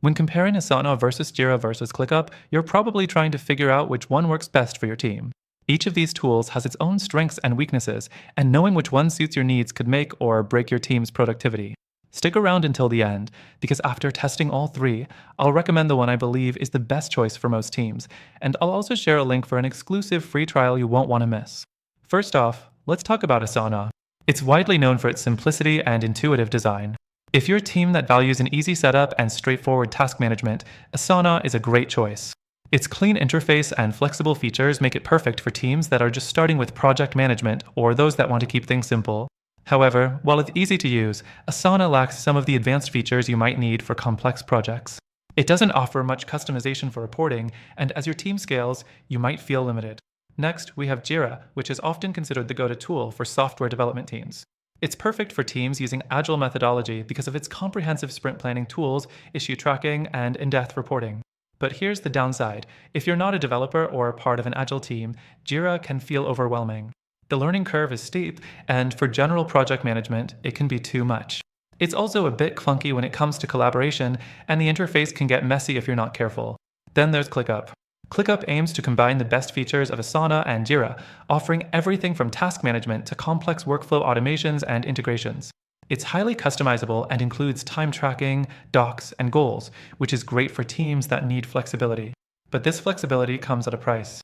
When comparing Asana versus Jira versus ClickUp, you're probably trying to figure out which one works best for your team. Each of these tools has its own strengths and weaknesses, and knowing which one suits your needs could make or break your team's productivity. Stick around until the end, because after testing all three, I'll recommend the one I believe is the best choice for most teams, and I'll also share a link for an exclusive free trial you won't want to miss. First off, let's talk about Asana. It's widely known for its simplicity and intuitive design. If you're a team that values an easy setup and straightforward task management, Asana is a great choice. Its clean interface and flexible features make it perfect for teams that are just starting with project management or those that want to keep things simple. However, while it's easy to use, Asana lacks some of the advanced features you might need for complex projects. It doesn't offer much customization for reporting, and as your team scales, you might feel limited. Next, we have Jira, which is often considered the go-to tool for software development teams. It's perfect for teams using agile methodology because of its comprehensive sprint planning tools, issue tracking, and in-depth reporting. But here's the downside. If you're not a developer or part of an agile team, Jira can feel overwhelming. The learning curve is steep, and for general project management, it can be too much. It's also a bit clunky when it comes to collaboration, and the interface can get messy if you're not careful. Then there's ClickUp. ClickUp aims to combine the best features of Asana and Jira, offering everything from task management to complex workflow automations and integrations. It's highly customizable and includes time tracking, docs, and goals, which is great for teams that need flexibility. But this flexibility comes at a price.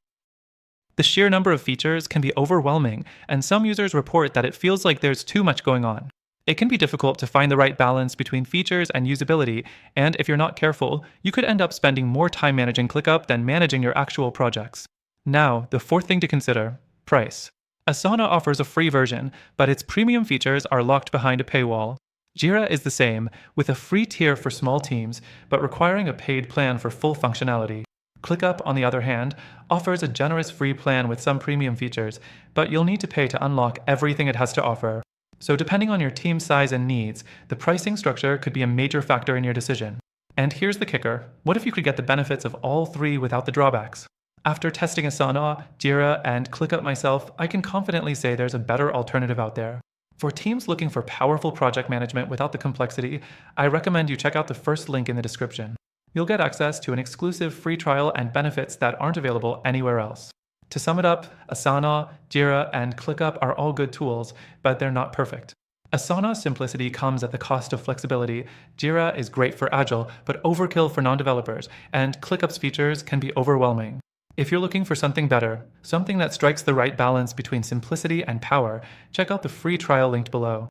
The sheer number of features can be overwhelming, and some users report that it feels like there's too much going on. It can be difficult to find the right balance between features and usability, and if you're not careful, you could end up spending more time managing ClickUp than managing your actual projects. Now, the fourth thing to consider: price. Asana offers a free version, but its premium features are locked behind a paywall. Jira is the same, with a free tier for small teams, but requiring a paid plan for full functionality. ClickUp, on the other hand, offers a generous free plan with some premium features, but you'll need to pay to unlock everything it has to offer. So depending on your team size and needs, the pricing structure could be a major factor in your decision. And here's the kicker: what if you could get the benefits of all three without the drawbacks? After testing Asana, Jira, and ClickUp myself, I can confidently say there's a better alternative out there. For teams looking for powerful project management without the complexity, I recommend you check out the first link in the description. You'll get access to an exclusive free trial and benefits that aren't available anywhere else. To sum it up, Asana, Jira, and ClickUp are all good tools, but they're not perfect. Asana's simplicity comes at the cost of flexibility. Jira is great for agile, but overkill for non-developers, and ClickUp's features can be overwhelming. If you're looking for something better, something that strikes the right balance between simplicity and power, check out the free trial linked below.